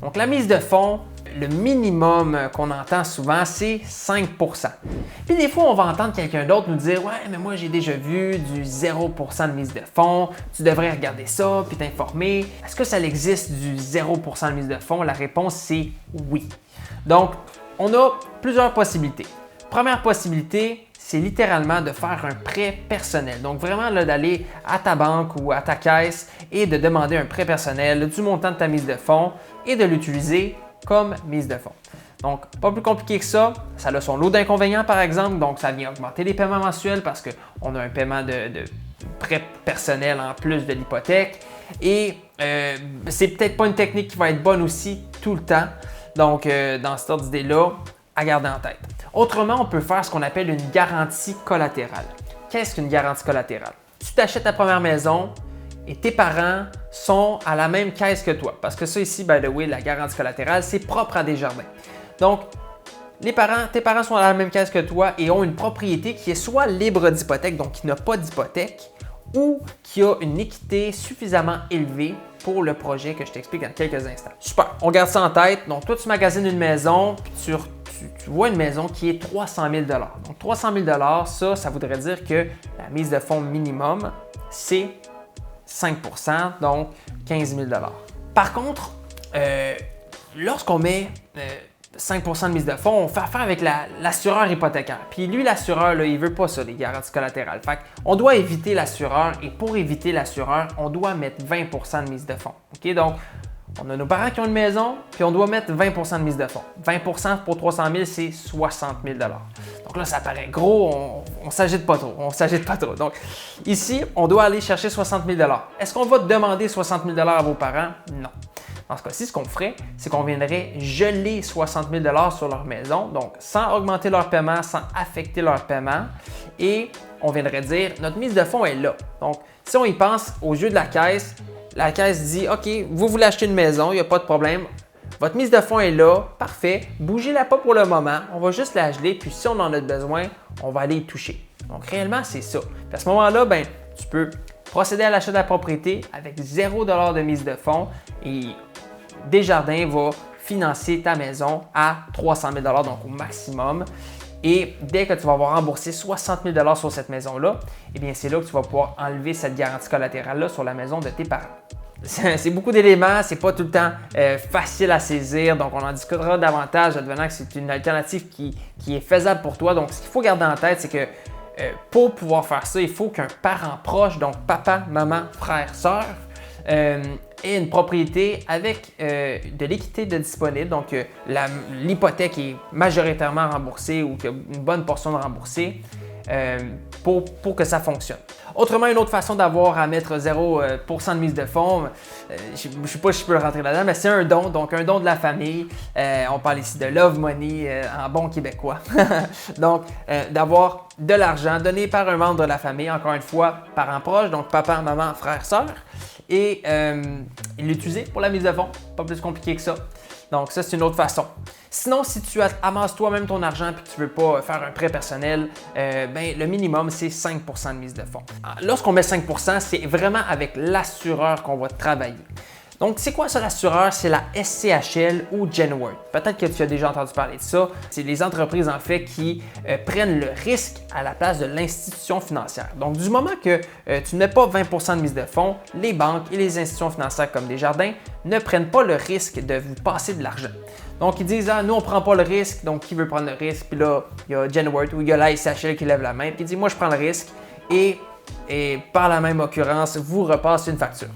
Donc, la mise de fonds, le minimum qu'on entend souvent, c'est 5 %. Puis des fois, on va entendre quelqu'un d'autre nous dire « Ouais, mais moi, j'ai déjà vu du 0 % de mise de fonds, tu devrais regarder ça, puis t'informer. » Est-ce que ça existe du 0 % de mise de fonds? La réponse, c'est oui. Donc, on a plusieurs possibilités. Première possibilité, c'est littéralement de faire un prêt personnel. Donc, vraiment d'aller à ta banque ou à ta caisse et de demander un prêt personnel du montant de ta mise de fonds et de l'utiliser comme mise de fonds. Donc, pas plus compliqué que ça. Ça a son lot d'inconvénients, par exemple. Donc, ça vient augmenter les paiements mensuels parce qu'on a un paiement de prêt personnel en plus de l'hypothèque. Et c'est peut-être pas une technique qui va être bonne aussi tout le temps. Donc, dans cette ordre d'idée-là, à garder en tête. Autrement, on peut faire ce qu'on appelle une garantie collatérale. Qu'est-ce qu'une garantie collatérale? Tu t'achètes ta première maison et tes parents sont à la même caisse que toi. Parce que ça ici, by the way, la garantie collatérale, c'est propre à Desjardins. Donc, tes parents sont à la même caisse que toi et ont une propriété qui est soit libre d'hypothèque, donc qui n'a pas d'hypothèque, ou qui a une équité suffisamment élevée pour le projet que je t'explique dans quelques instants. Super, on garde ça en tête. Donc, toi, tu magasines une maison, puis tu vois une maison qui est 300 000 $. Donc, 300 000 $, ça voudrait dire que la mise de fonds minimum, c'est 5 %, donc 15 000 $. Par contre, lorsqu'on met 5 % de mise de fonds, on fait affaire avec l'assureur hypothécaire. Puis lui, l'assureur, il ne veut pas ça, les garanties collatérales. Fait qu'on doit éviter l'assureur et pour éviter l'assureur, on doit mettre 20 % de mise de fonds. OK? Donc, on a nos parents qui ont une maison, puis on doit mettre 20 % de mise de fonds. 20 % pour 300 000, c'est 60 000 $. Donc là, ça paraît gros, on ne s'agite pas trop. Donc ici, on doit aller chercher 60 000 $. Est-ce qu'on va demander 60 000 $ à vos parents? Non. Dans ce cas-ci, ce qu'on ferait, c'est qu'on viendrait geler 60 000 $ sur leur maison, donc sans augmenter leur paiement, sans affecter leur paiement, et on viendrait dire notre mise de fonds est là. Donc, si on y pense aux yeux de la caisse dit OK, vous voulez acheter une maison, il n'y a pas de problème. Votre mise de fonds est là, parfait. Bougez-la pas pour le moment, on va juste la geler, puis si on en a besoin, on va aller y toucher. Donc, réellement, c'est ça. Puis à ce moment-là, tu peux procéder à l'achat de la propriété avec 0 $ de mise de fonds et Desjardins va financer ta maison à 300 000 $, donc au maximum. Et dès que tu vas avoir remboursé 60 000 $ sur cette maison-là, eh bien c'est là que tu vas pouvoir enlever cette garantie collatérale-là sur la maison de tes parents. C'est beaucoup d'éléments, c'est pas tout le temps facile à saisir, donc on en discutera davantage advenant que c'est une alternative qui est faisable pour toi. Donc ce qu'il faut garder en tête, c'est que pour pouvoir faire ça, il faut qu'un parent proche, donc papa, maman, frère, sœur, ait une propriété avec de l'équité de disponible, donc l'hypothèque est majoritairement remboursée ou qu'il y a une bonne portion de remboursée pour que ça fonctionne. Autrement, une autre façon d'avoir à mettre 0 % de mise de fonds, je ne sais pas si je peux le rentrer là-dedans, mais c'est un don, donc un don de la famille. On parle ici de love money en bon québécois. Donc, d'avoir de l'argent donné par un membre de la famille, encore une fois, parents proches, donc papa, maman, frère, sœur, et l'utiliser pour la mise de fonds. Pas plus compliqué que ça. Donc, ça, c'est une autre façon. Sinon, si tu amasses toi-même ton argent et que tu ne veux pas faire un prêt personnel, le minimum, c'est 5 % de mise de fonds. Lorsqu'on met 5 %, c'est vraiment avec l'assureur qu'on va travailler. Donc, c'est quoi ça l'assureur? C'est la SCHL ou Genworth. Peut-être que tu as déjà entendu parler de ça. C'est les entreprises, en fait, qui prennent le risque à la place de l'institution financière. Donc, du moment que tu ne mets pas 20 % de mise de fonds, les banques et les institutions financières comme Desjardins ne prennent pas le risque de vous passer de l'argent. Donc, ils disent, nous, on ne prend pas le risque, donc qui veut prendre le risque? Puis là, il y a Genworth ou il y a la SCHL qui lève la main, puis il dit, moi, je prends le risque et par la même occurrence, vous repasse une facture.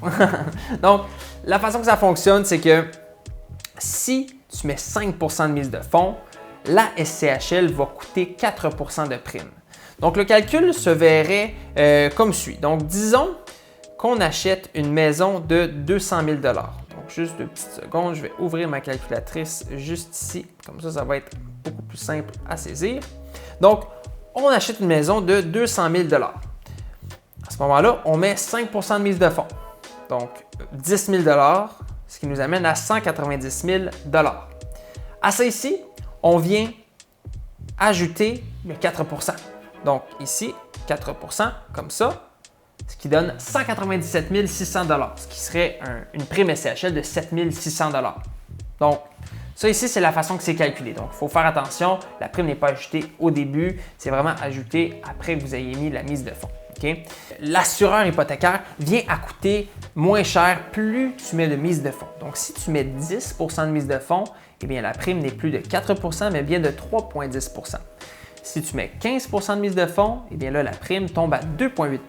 Donc, la façon que ça fonctionne, c'est que si tu mets 5 % de mise de fonds, la SCHL va coûter 4 % de prime. Donc, le calcul se verrait comme suit. Donc, disons qu'on achète une maison de 200 000 $. Donc, juste 2 petites secondes, je vais ouvrir ma calculatrice juste ici. Comme ça va être beaucoup plus simple à saisir. Donc, on achète une maison de 200 000 $. À ce moment-là, on met 5 % de mise de fonds. Donc, 10 000 $, ce qui nous amène à 190 000 $. À ça ici, on vient ajouter le 4 %. Donc, ici, 4 % comme ça, ce qui donne 197 600 $, ce qui serait une prime SCHL de 7 600 $. Donc, ça ici, c'est la façon que c'est calculé. Donc, il faut faire attention, la prime n'est pas ajoutée au début, c'est vraiment ajouté après que vous ayez mis la mise de fonds. Okay? L'assureur hypothécaire vient à coûter moins cher plus tu mets de mise de fonds. Donc, si tu mets 10 de mise de fonds, eh bien, la prime n'est plus de 4 mais bien de 3,10 Si tu mets 15 de mise de fonds, eh bien là, la prime tombe à 2,8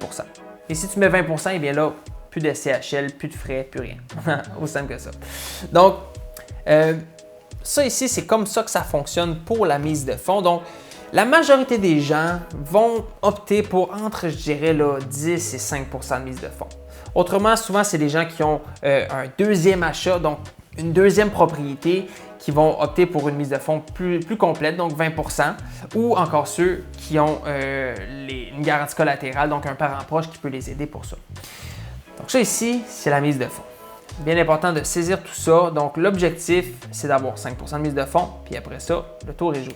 Et si tu mets 20 eh bien là, plus de CHL, plus de frais, plus rien. Aussi simple que ça. Donc, ça ici, c'est comme ça que ça fonctionne pour la mise de fonds. Donc, la majorité des gens vont opter pour entre, je dirais, là, 10 et 5 de mise de fonds. Autrement, souvent, c'est des gens qui ont un deuxième achat, donc une deuxième propriété, qui vont opter pour une mise de fonds plus complète, donc 20 ou encore ceux qui ont une garantie collatérale, donc un parent proche qui peut les aider pour ça. Donc ça ici, c'est la mise de fonds. Bien important de saisir tout ça. Donc l'objectif, c'est d'avoir 5 de mise de fonds, puis après ça, le tour est joué.